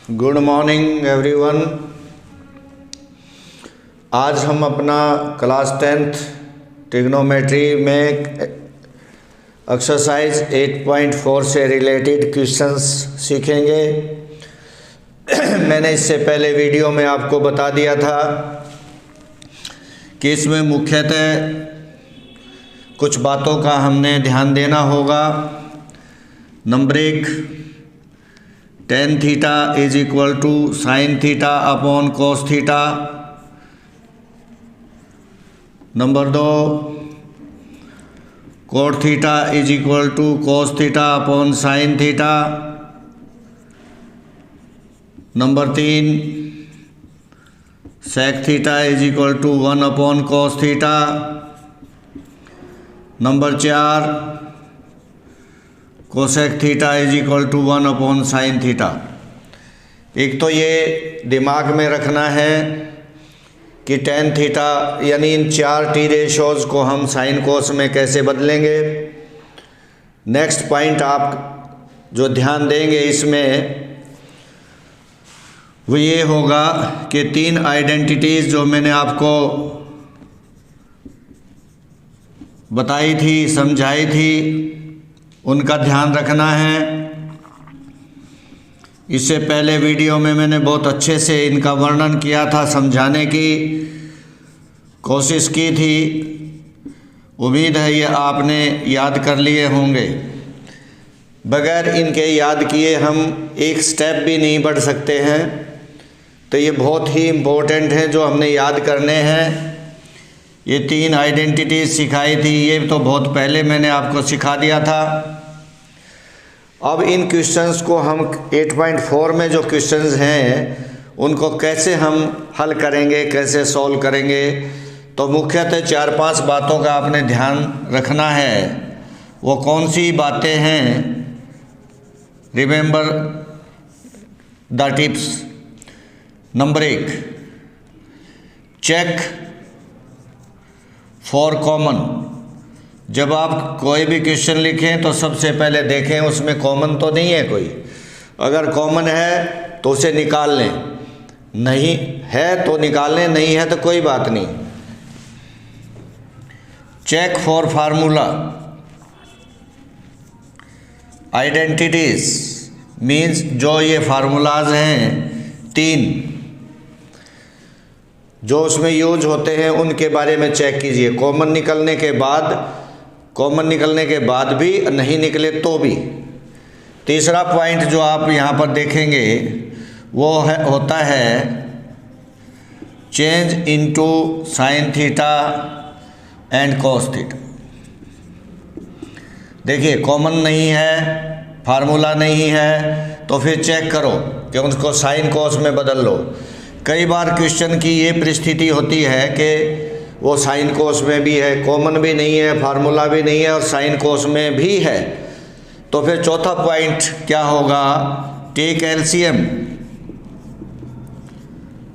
Good morning everyone. आज हम अपना क्लास 10th ट्रिग्नोमेट्री में एक्सरसाइज 8.4 से रिलेटेड क्वेश्चंस सीखेंगे। मैंने इससे पहले वीडियो में आपको बता दिया था कि इसमें मुख्यतः कुछ बातों का हमने ध्यान देना होगा। Number 1, tan theta is equal to sine theta upon cos theta. Number 2, cot theta is equal to cos theta upon sine theta. Number 3, sec theta is equal to 1 upon cos theta. Number 4, cosec theta is equal to 1 upon sine theta. एक तो ये दिमाग में रखना है कि tan theta यानी इन 4 T ratios को हम साइन कोस में कैसे बदलेंगे। नेक्स्ट पॉइंट आप जो ध्यान देंगे इसमें वो ये होगा कि 3 आइडेंटिटीज़ जो मैंने आपको बताई थी, समझाई थी, उनका ध्यान रखना है। इससे पहले वीडियो में मैंने बहुत अच्छे से इनका वर्णन किया था, समझाने की कोशिश की थी। उम्मीद है ये आपने याद कर लिए होंगे। बगैर इनके याद किए हम एक स्टेप भी नहीं बढ़ सकते हैं, तो ये बहुत ही इम्पोर्टेंट है जो हमने याद करने हैं। ये 3 आइडेंटिटीज सिखाई थी, ये तो बहुत पहले मैंने आपको सिखा दिया था। अब इन क्वेश्चंस को हम 8.4 में जो क्वेश्चंस हैं उनको कैसे हम हल करेंगे, कैसे सॉल्व करेंगे। तो मुख्यतः 4-5 बातों का आपने ध्यान रखना है। वो कौन सी बातें हैं? Remember the tips. Number 1, check for common. जब आप कोई भी क्वेश्चन लिखें तो सबसे पहले देखें उसमें कॉमन तो नहीं है कोई। अगर कॉमन है तो उसे निकाल लें, नहीं है तो निकाल लें, नहीं है तो कोई बात नहीं। Check for formula. Identities means जो ये फार्मूलाज हैं 3 जो उसमें यूज होते हैं उनके बारे में चेक कीजिए। कॉमन निकलने के बाद भी नहीं निकले तो भी। तीसरा पॉइंट जो आप यहाँ पर देखेंगे वो होता है change into sine theta and cos theta. देखिए कॉमन नहीं है, फार्मूला नहीं है, तो फिर चेक करो कि उसको साइन कॉस में बदल लो। कई बार क्वेश्चन की ये परिस्थिति होती है कि वो साइन कोस में भी है, कॉमन भी नहीं है, फार्मूला भी नहीं है और साइन कोस में भी है। तो फिर चौथा पॉइंट क्या होगा? Take LCM.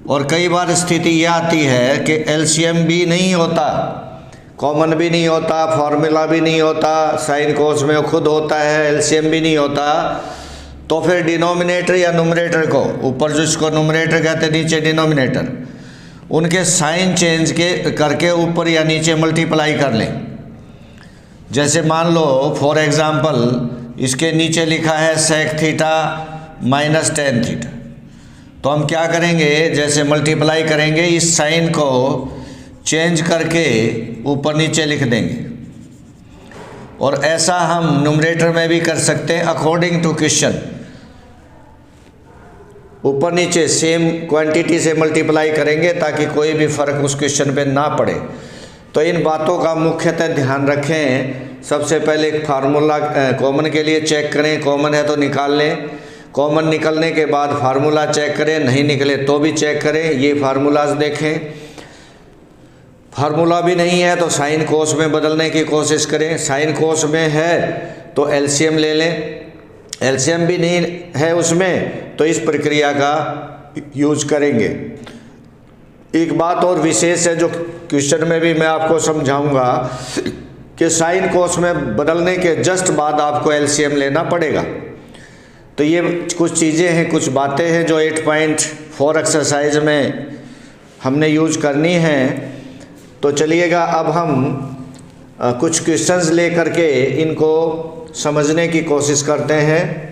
और कई बार स्थिति ये आती है कि एलसीएम भी नहीं होता, कॉमन भी नहीं होता, फार्मूला भी नहीं होता, साइन कोस में खुद होता है, एलसीएम भी नहीं होता। तो फिर डिनोमिनेटर या नुमरेटर को, ऊपर जिसको नुमरेटर कहते हैं नीचे डिनोमिनेटर, उनके साइन चेंज करके ऊपर या नीचे मल्टीप्लाई कर लें। जैसे मान लो फॉर एग्जांपल इसके नीचे लिखा है sec theta minus tan theta, तो हम क्या करेंगे? जैसे मल्टीप्लाई करेंगे इस साइन को चेंज करके ऊपर नीचे लिख देंगे। और ऐसा हम न्यूमरेटर में भी कर सकते हैं अकॉर्डिंग टू क्वेश्चन। ऊपर नीचे सेम क्वांटिटी से मल्टीप्लाई करेंगे ताकि कोई भी फ़र्क उस क्वेश्चन पे ना पड़े। तो इन बातों का मुख्यतः ध्यान रखें। सबसे पहले एक फार्मूला कॉमन के लिए चेक करें, कॉमन है तो निकाल लें। कॉमन निकलने के बाद फार्मूला चेक करें, नहीं निकले तो भी चेक करें। ये फार्मूलाज देखें। फार्मूला भी नहीं है तो साइन कोस में बदलने की कोशिश करें। साइन कोस में है तो एलसीएम ले लें, एलसीएम भी नहीं है उसमें तो इस प्रक्रिया का यूज करेंगे। एक बात और विशेष है जो क्वेश्चन में भी मैं आपको समझाऊंगा कि साइन कोस में बदलने के जस्ट बाद आपको एलसीएम लेना पड़ेगा। तो ये कुछ चीज़ें हैं, कुछ बातें हैं जो 8.4 एक्सरसाइज में हमने यूज करनी है। तो चलिएगा अब हम कुछ क्वेश्चंस ले करके इनको समझने की कोशिश करते हैं।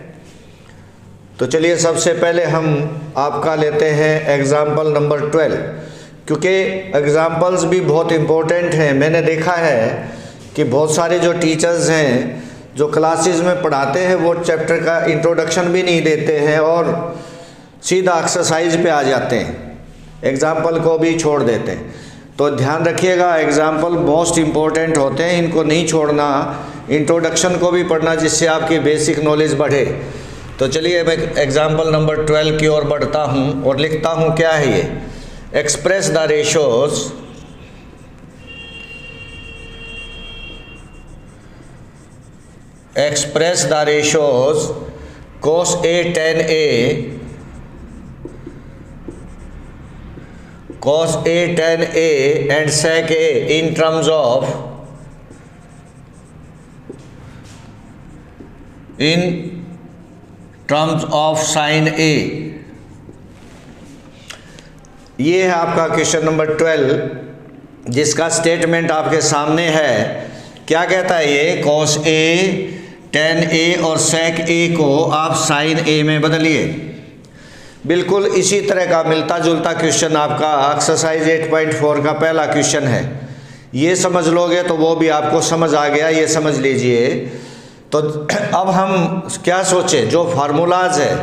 तो चलिए सबसे पहले हम आपका लेते हैं एग्ज़ाम्पल नंबर 12, क्योंकि एग्ज़ाम्पल्स भी बहुत इम्पोर्टेंट हैं। मैंने देखा है कि बहुत सारे जो टीचर्स हैं जो क्लासेस में पढ़ाते हैं वो चैप्टर का इंट्रोडक्शन भी नहीं देते हैं और सीधा एक्सरसाइज पे आ जाते हैं, एग्ज़ाम्पल को भी छोड़ देते हैं। तो ध्यान रखिएगा, एग्ज़ाम्पल मोस्ट इम्पोर्टेंट होते हैं, इनको नहीं छोड़ना, इंट्रोडक्शन को भी पढ़ना जिससे आपकी बेसिक नॉलेज बढ़े। तो चलिए मैं एग्ज़ाम्पल नंबर 12 की ओर बढ़ता हूँ और लिखता हूँ क्या है ये, express the ratios cos A tan A cos A tan A and sec A in terms of sin A। ये है आपका क्वेश्चन नंबर 12 जिसका स्टेटमेंट आपके सामने है। क्या कहता है ये, cos A tan A और sec A को आप sin A में बदलिए। बिल्कुल इसी तरह का मिलता जुलता क्वेश्चन आपका एक्सरसाइज 8.4 का पहला क्वेश्चन है। ये समझ लोगे तो वो भी आपको समझ आ गया, ये समझ लीजिए। तो अब हम क्या सोचें, जो फार्मूलाज है,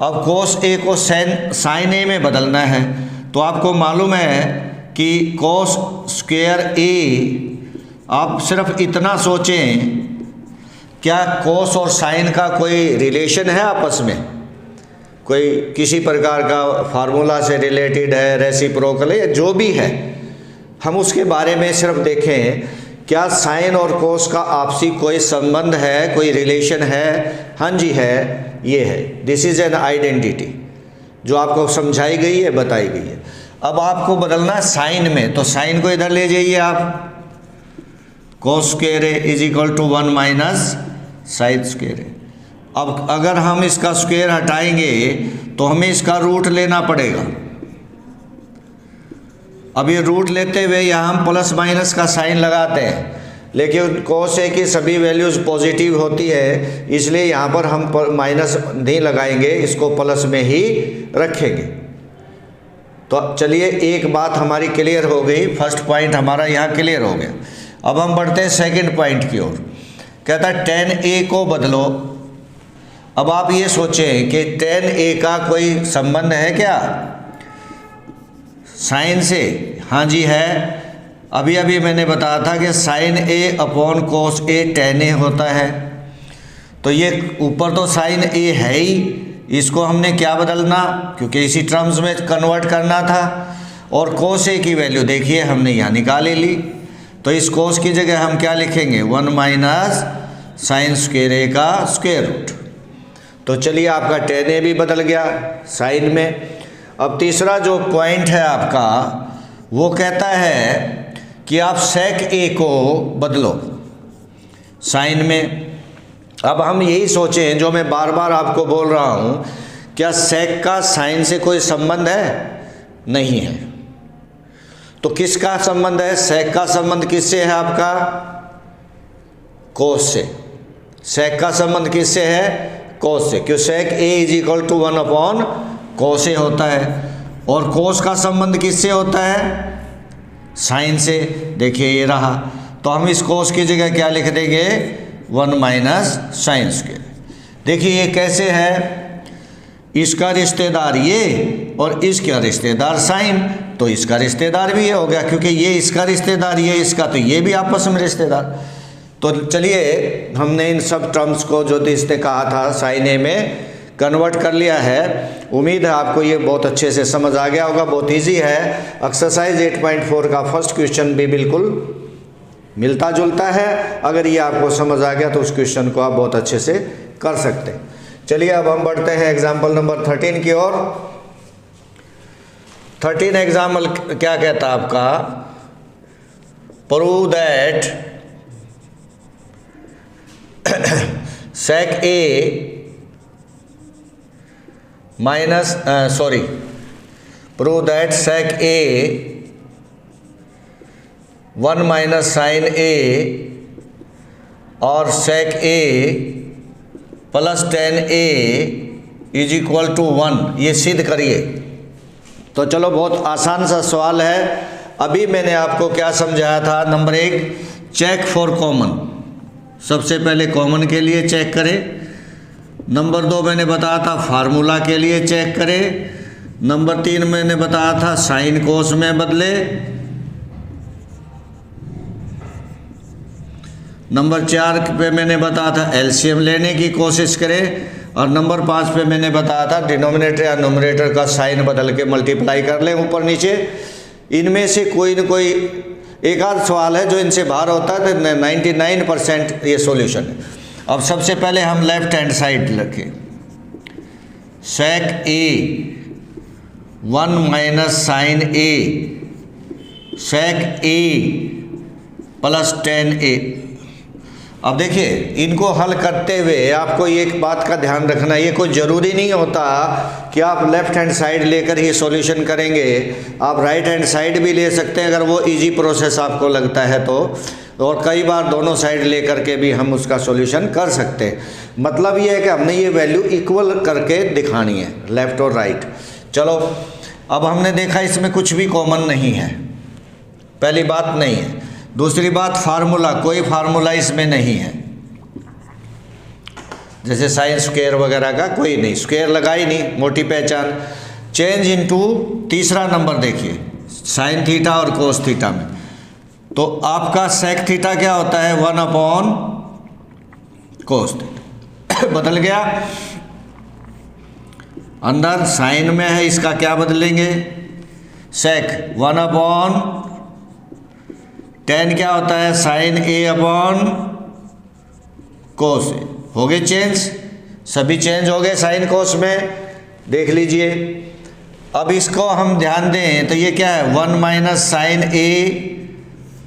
अब cos A को sin A में बदलना है। तो आपको मालूम है कि cos स्क्वायर A, आप सिर्फ इतना सोचें, क्या cos और sin का कोई रिलेशन है आपस में, कोई किसी प्रकार का फार्मूला से रिलेटेड है, रेसिप्रोकल है, या जो भी है, हम उसके बारे में सिर्फ देखें क्या sin और cos का आपसी कोई संबंध है, कोई रिलेशन है। हाँ जी है, ये है, दिस इज़ एन आइडेंटिटी जो आपको समझाई गई है, बताई गई है। अब आपको बदलना है साइन में, तो साइन को इधर ले जाइए आप, cos square A is equal to 1 minus sine square A। अब अगर हम इसका स्क्वायर हटाएंगे तो हमें इसका रूट लेना पड़ेगा। अब ये रूट लेते हुए यहाँ हम प्लस माइनस का साइन लगाते हैं, लेकिन cos A की सभी वैल्यूज़ पॉजिटिव होती है, इसलिए यहाँ पर हम माइनस नहीं लगाएंगे, इसको प्लस में ही रखेंगे। तो चलिए एक बात हमारी क्लियर हो गई, फर्स्ट पॉइंट हमारा यहाँ क्लियर हो गया। अब हम बढ़ते हैं सेकंड पॉइंट की ओर। कहता है tan A को बदलो। अब आप ये सोचें कि tan A का कोई संबंध है क्या साइन से? हाँ जी है। अभी अभी मैंने बताया था कि sin A upon cos A tan A होता है। तो ये ऊपर तो sin A है ही, इसको हमने क्या बदलना, क्योंकि इसी टर्म्स में कन्वर्ट करना था। और cos A की वैल्यू देखिए हमने यहाँ निकाल ली, तो इस cos की जगह हम क्या लिखेंगे, 1 माइनस साइन स्क्वायर A का स्क्वायर रूट। तो चलिए आपका tan A भी बदल गया साइन में। अब तीसरा जो पॉइंट है आपका, वो कहता है कि आप sec A को बदलो साइन में। अब हम यही सोचें जो मैं बार बार आपको बोल रहा हूँ, क्या sec का साइन से कोई संबंध है? नहीं है। तो किसका संबंध है? sec का संबंध किससे है आपका? cos से। sec का संबंध किससे है? cos से, क्यों sec A is equal to 1 upon cos A होता है। और cos का संबंध किससे होता है? साइन से। देखिए ये रहा, तो हम इस cos की जगह क्या लिख देंगे, 1 माइनस साइन स्क्वायर। देखिए ये कैसे है, इसका रिश्तेदार ये और इसका रिश्तेदार साइन, तो इसका रिश्तेदार भी ये हो गया, क्योंकि ये इसका रिश्तेदार, ये इसका, तो ये भी आपस में रिश्तेदार। तो चलिए हमने इन सब टर्म्स को जो इसने कहा था साइन ए में कन्वर्ट कर लिया है। उम्मीद है आपको ये बहुत अच्छे से समझ आ गया होगा, बहुत इजी है। एक्सरसाइज 8.4 का फर्स्ट क्वेश्चन भी बिल्कुल मिलता जुलता है। अगर ये आपको समझ आ गया तो उस क्वेश्चन को आप बहुत अच्छे से कर सकते हैं। चलिए अब हम बढ़ते हैं एग्जाम्पल नंबर 13 की ओर। 13 एग्जाम्पल क्या कहता है आपका, prove that sec A minus prove that sec A 1 minus sine A और sec A plus tan A is equal to 1, ये सिद्ध करिए। तो चलो, बहुत आसान सा सवाल है। अभी मैंने आपको क्या समझाया था? नंबर 1, चेक फॉर कॉमन, सबसे पहले कॉमन के लिए चेक करें। नंबर 2 मैंने बताया था फार्मूला के लिए चेक करें। नंबर 3 मैंने बताया था साइन कोस में बदले। नंबर 4 पे मैंने बताया था एलसीएम लेने की कोशिश करें। और नंबर 5 पे मैंने बताया था डिनोमिनेटर या नोमिनेटर का साइन बदल के मल्टीप्लाई कर लें ऊपर नीचे। इनमें से कोई न कोई एक आध सवाल है जो इनसे बाहर होता है, तो 99% ये सॉल्यूशन है। अब सबसे पहले हम लेफ्ट हैंड साइड रखें। सेक A 1 minus sine A sec A plus 10a। अब देखिए, इनको हल करते हुए आपको एक बात का ध्यान रखना, ये कोई ज़रूरी नहीं होता कि आप लेफ़्ट हैंड साइड लेकर ही सॉल्यूशन करेंगे। आप राइट हैंड साइड भी ले सकते हैं अगर वो इजी प्रोसेस आपको लगता है तो। और कई बार दोनों साइड लेकर के भी हम उसका सॉल्यूशन कर सकते हैं। मतलब ये है कि हमने ये वैल्यू इक्वल करके दिखानी है, लेफ़्ट और राइट। चलो, अब हमने देखा इसमें कुछ भी कॉमन नहीं है, पहली बात नहीं है। दूसरी बात, फार्मूला, कोई फार्मूला इसमें नहीं है, जैसे साइन स्क्वायर वगैरह का कोई नहीं, स्क्वायर लगा ही नहीं, मोटी पहचान। चेंज इनटू तीसरा नंबर देखिए, साइन थीटा और कोस थीटा में। तो आपका सेक थीटा क्या होता है? 1 अपॉन कोस थीटा बदल गया। अंदर साइन में है, इसका क्या बदलेंगे? सेक 1 अपॉन 10 क्या होता है? साइन ए अपॉन कोस ए। हो गए चेंज, सभी चेंज हो गए साइन कोस में, देख लीजिए। अब इसको हम ध्यान दें तो ये क्या है? 1 माइनस साइन ए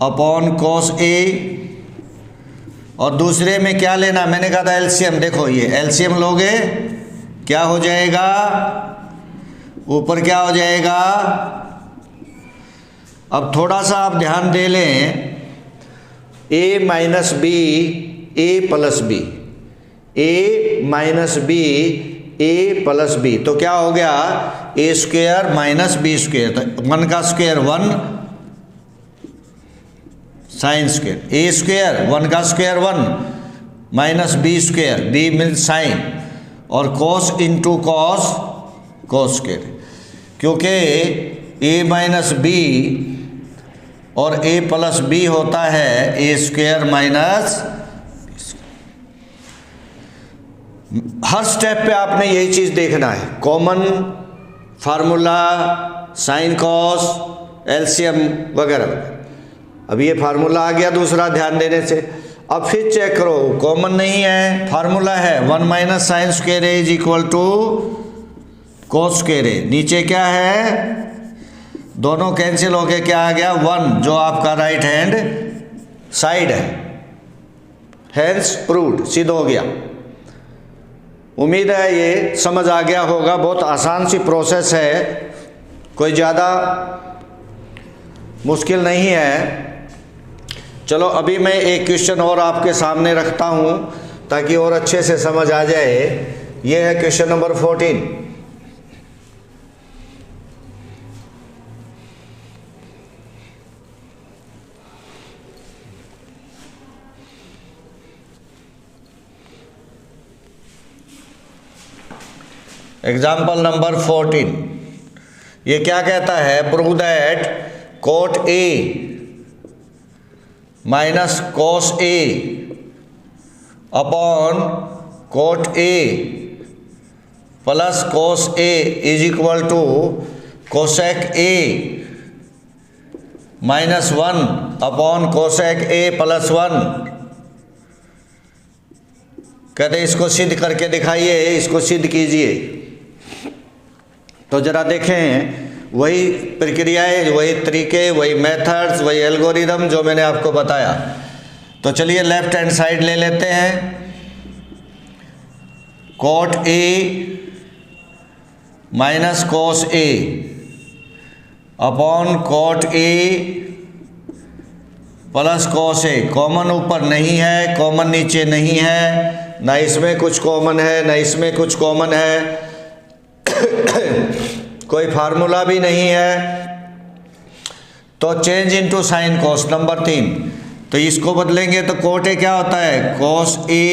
अपॉन कोस ए। और दूसरे में क्या लेना? मैंने कहा था एलसीएम। देखो, ये एलसीएम लोगे क्या हो जाएगा? ऊपर क्या हो जाएगा? अब थोड़ा सा आप ध्यान दे लें, a minus B A plus B, A minus B A plus B, तो क्या हो गया? A square minus B square. तो 1 का square 1 sine square, A square 1 का square 1 minus B square, B means sine, और cos into cos, cos square. क्योंकि A minus B और ए प्लस बी होता है ए स्क्वायर माइनस। हर स्टेप पे आपने यही चीज़ देखना है, common, formula, sine cos, LCM वगैरह। अब ये फार्मूला आ गया दूसरा ध्यान देने से। अब फिर चेक करो, कॉमन नहीं है, फार्मूला है 1 minus sine square A is equal to cos square A. नीचे क्या है? दोनों कैंसिल होके क्या आ गया? 1, जो आपका राइट हैंड साइड है। हैंस प्रूव्ड, सिद्ध हो गया। उम्मीद है ये समझ आ गया होगा। बहुत आसान सी प्रोसेस है, कोई ज़्यादा मुश्किल नहीं है। चलो, अभी मैं एक क्वेश्चन और आपके सामने रखता हूँ ताकि और अच्छे से समझ आ जाए। ये है क्वेश्चन नंबर 14। एग्जाम्पल नंबर 14, ये क्या कहता है? Prove that cot A minus cos A upon cot A plus cos A is equal to cosec A minus 1 upon cosec A plus 1। कहते इसको सिद्ध करके दिखाइए, इसको सिद्ध कीजिए। तो जरा देखें, वही प्रक्रियाएं, वही तरीके, वही मेथड्स, वही एल्गोरिदम जो मैंने आपको बताया। तो चलिए लेफ्ट हैंड साइड ले लेते हैं। Cot A minus cos A upon cot A plus cos A. Common ऊपर नहीं है, कॉमन नीचे नहीं है, ना इसमें कुछ कॉमन है ना इसमें कुछ कॉमन है, कोई फार्मूला भी नहीं है, तो change into sine cos. Number 3, तो इसको बदलेंगे तो कोट ए क्या होता है, कोस A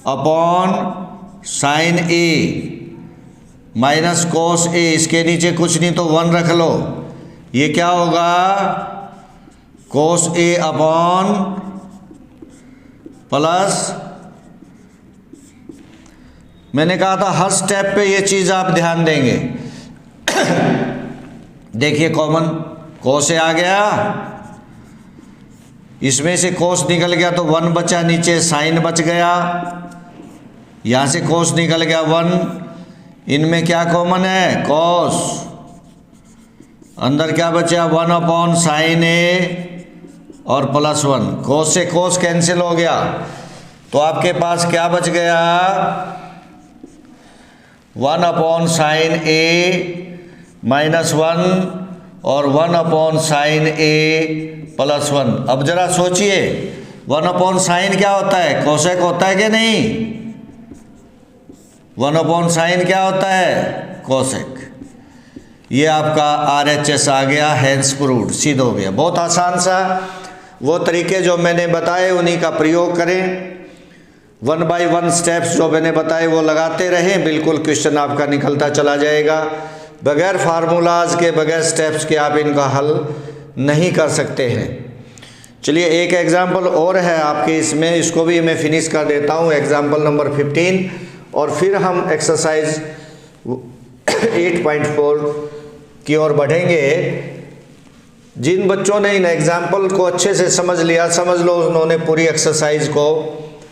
upon sine A minus cos ए। इसके नीचे कुछ नहीं तो 1 रख लो, ये क्या होगा, कोस ए अपॉन प्लस, मैंने कहा था हर स्टेप पे ये चीज़ आप ध्यान देंगे। देखिए कॉमन कोस ए आ गया, इसमें से कोस निकल गया तो 1 बचा, नीचे साइन बच गया, यहाँ से कोस निकल गया 1, इनमें क्या कॉमन है, कोस, अंदर क्या बचा 1 अपॉन साइन ए और प्लस 1। कोस से कोस कैंसिल हो गया तो आपके पास क्या बच गया, 1 अपॉन साइन ए माइनस 1 और 1 अपॉन साइन ए प्लस 1। अब जरा सोचिए 1 अपॉन साइन क्या होता है, कोसेक होता है कि नहीं, 1 अपॉन साइन क्या होता है, कोसेक। ये आपका RHS आ गया, हैंस प्रूव्ड, सिद्ध हो गया। बहुत आसान सा, वो तरीके जो मैंने बताए उन्हीं का प्रयोग करें, 1 बाय 1 स्टेप्स जो मैंने बताए वो लगाते रहें, बिल्कुल क्वेश्चन आपका निकलता चला जाएगा। बगैर फार्मूलाज के, बगैर स्टेप्स के आप इनका हल नहीं कर सकते हैं। चलिए एक एग्जाम्पल और है आपके इसमें, इसको भी मैं फिनिश कर देता हूँ, एग्जाम्पल नंबर 15, और फिर हम एक्सरसाइज 8.4 की ओर बढ़ेंगे। जिन बच्चों ने इन एग्जाम्पल को अच्छे से समझ लिया, समझ लो उन्होंने पूरी एक्सरसाइज को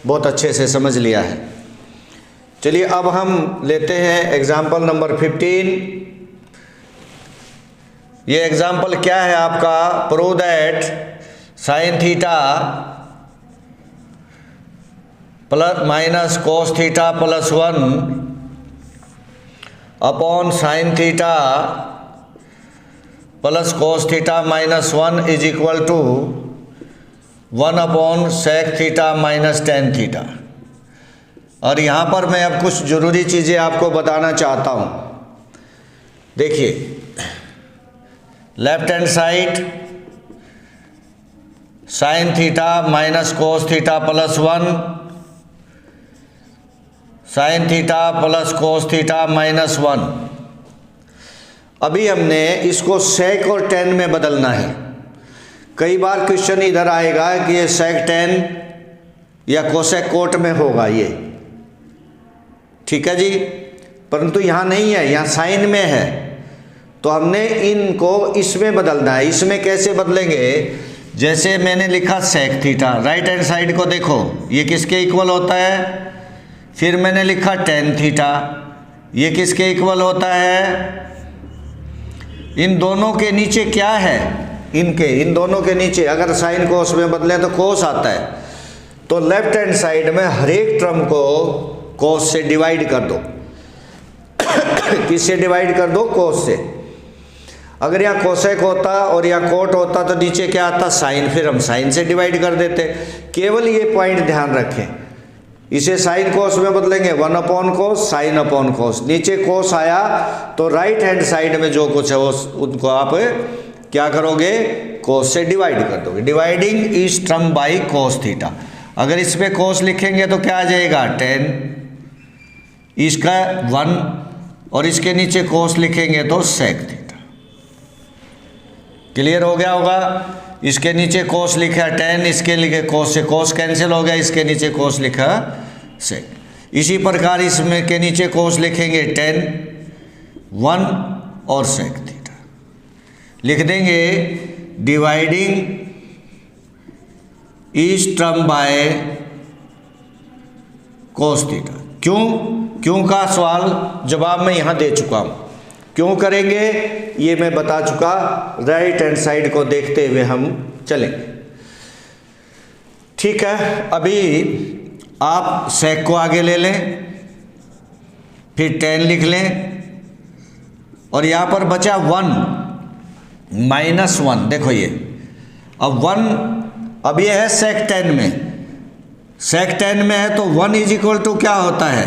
बहुत अच्छे से समझ लिया है। चलिए अब हम लेते हैं एग्जाम्पल नंबर 15। ये एग्जाम्पल क्या है आपका, prove that sine theta plus minus cos theta plus 1 upon sine theta plus cos theta minus 1 is equal to 1 upon sec theta minus tan theta. और यहाँ पर मैं अब कुछ ज़रूरी चीज़ें आपको बताना चाहता हूँ। देखिए left hand side sine theta minus cos theta plus 1, sign theta plus cos theta minus 1। अभी हमने इसको सेक और टेन में बदलना है। कई बार क्वेश्चन इधर आएगा कि ये सेक टेन या कोसेक कोट में होगा ये, ठीक है जी, परंतु यहाँ नहीं है, यहाँ साइन में है, तो हमने इनको इसमें बदलना है। इसमें कैसे बदलेंगे, जैसे मैंने लिखा sec theta, right hand side को देखो ये किसके इक्वल होता है, फिर मैंने लिखा टेन थीटा, ये किसके इक्वल होता है, इन दोनों के नीचे क्या है, इन दोनों के नीचे अगर साइन कोस में बदलें तो कोस आता है, तो लेफ्ट हैंड साइड में हर एक टर्म को कोस से डिवाइड कर दो। किससे डिवाइड कर दो, कोस से। अगर यहाँ कोसेक होता और यहाँ कोट होता तो नीचे क्या आता, साइन, फिर हम साइन से डिवाइड कर देते। केवल ये पॉइंट ध्यान रखें, इसे साइन कोस में बदलेंगे 1 अपॉन कोस, साइन अपॉन कोस, नीचे कोस आया तो राइट हैंड साइड में जो कुछ है वो उनको आप क्या करोगे, कोस से डिवाइड कर दोगे। Dividing each term by cos theta. अगर इस पे कोस लिखेंगे तो क्या आ जाएगा 10, इसका 1, और इसके नीचे कोस लिखेंगे तो सेक थीटा। क्लियर हो गया होगा। इसके नीचे कोस लिखा 10, इसके लिखे कोस से कोस कैंसिल हो गया, इसके नीचे कोस लिखा सेक। इसी प्रकार इसमें के नीचे कोस लिखेंगे 10, 1 और सेक थीटा लिख देंगे। Dividing each term by cos theta. क्यों का सवाल जवाब मैं यहाँ दे चुका हूँ। क्यों करेंगे ये मैं बता चुका, राइट हैंड साइड को देखते हुए हम चलेंगे। ठीक है, अभी आप सेक को आगे ले लें, फिर 10 लिख लें, और यहाँ पर बचा 1 -1। देखो ये अब 1, अब ये है sec 10 में, sec 10 में है तो 1 = क्या होता है,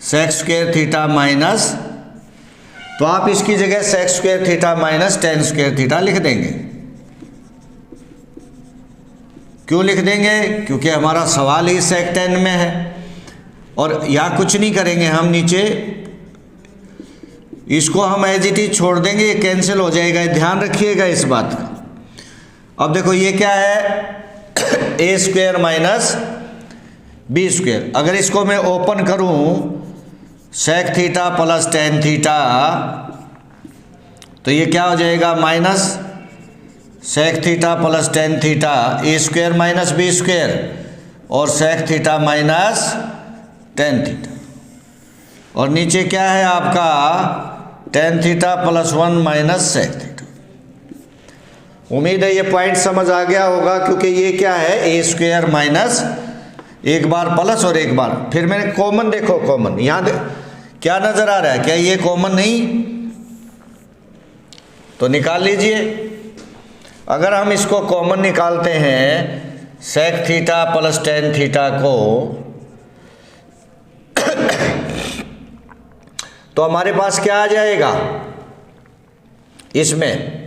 sec स्क्वायर थीटा माइनस, तो आप इसकी जगह sec square theta minus tan square theta लिख देंगे। क्यों लिख देंगे, क्योंकि हमारा सवाल ही sec 10 में है। और यहाँ कुछ नहीं करेंगे हम, नीचे इसको हम एज इट इज छोड़ देंगे, ये कैंसिल हो जाएगा, ध्यान रखिएगा इस बात का। अब देखो ये क्या है, a square minus b square. अगर इसको मैं ओपन करूं, sec theta plus tan theta, तो ये क्या हो जाएगा, minus sec theta plus tan theta, a square minus b square, और sec theta minus tan theta, और नीचे क्या है आपका tan theta plus 1 minus sec theta. उम्मीद है ये पॉइंट समझ आ गया होगा, क्योंकि ये क्या है, a स्क्वायर माइनस, एक बार प्लस और एक बार, फिर मैंने कॉमन, देखो कॉमन यहाँ क्या नजर आ रहा है, क्या ये कॉमन नहीं, तो निकाल लीजिए। अगर हम इसको कॉमन निकालते हैं, sec theta plus tan theta को, तो हमारे पास क्या आ जाएगा, इसमें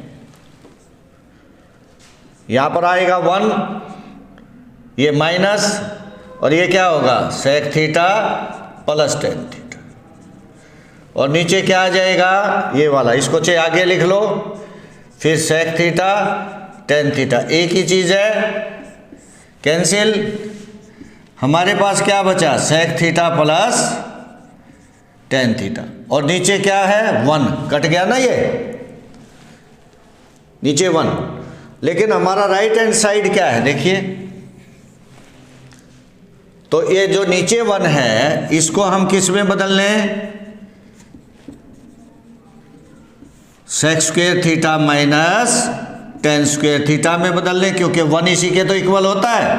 यहाँ पर आएगा 1, ये माइनस, और ये क्या होगा, sec theta plus tan theta, और नीचे क्या आ जाएगा, ये वाला, इसको चाहे आगे लिख लो, फिर sec थीटा tan थीटा, एक ही चीज़ है, कैंसिल। हमारे पास क्या बचा, sec theta plus tan theta, और नीचे क्या है, 1, कट गया ना ये, नीचे 1। लेकिन हमारा राइट हैंड साइड क्या है, देखिए, तो ये जो नीचे 1 है, इसको हम किस में बदल लें, sec square theta minus tan square theta में बदल लें, क्योंकि 1 इसी के तो इक्वल होता है,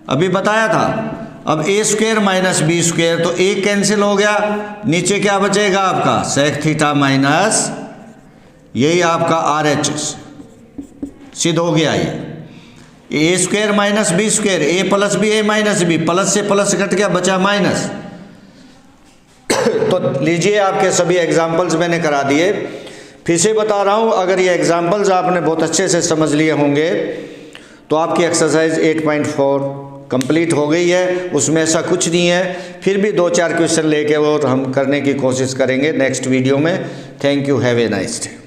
अभी बताया था। अब a square minus b square, तो a कैंसिल हो गया, नीचे क्या बचेगा आपका, sec थीटा माइनस, यही आपका RHS सिद्ध हो गया। ये a square minus b square, a plus b, a minus b, plus से प्लस कट गया, बचा माइनस। तो लीजिए, आपके सभी एग्जाम्पल्स मैंने करा दिए। फिर से बता रहा हूँ, अगर ये एग्जाम्पल्स आपने बहुत अच्छे से समझ लिए होंगे तो आपकी एक्सरसाइज 8.4 कंप्लीट हो गई है। उसमें ऐसा कुछ नहीं है, फिर भी 2-4 क्वेश्चन लेके और हम करने की कोशिश करेंगे नेक्स्ट वीडियो में। Thank you, have a nice day.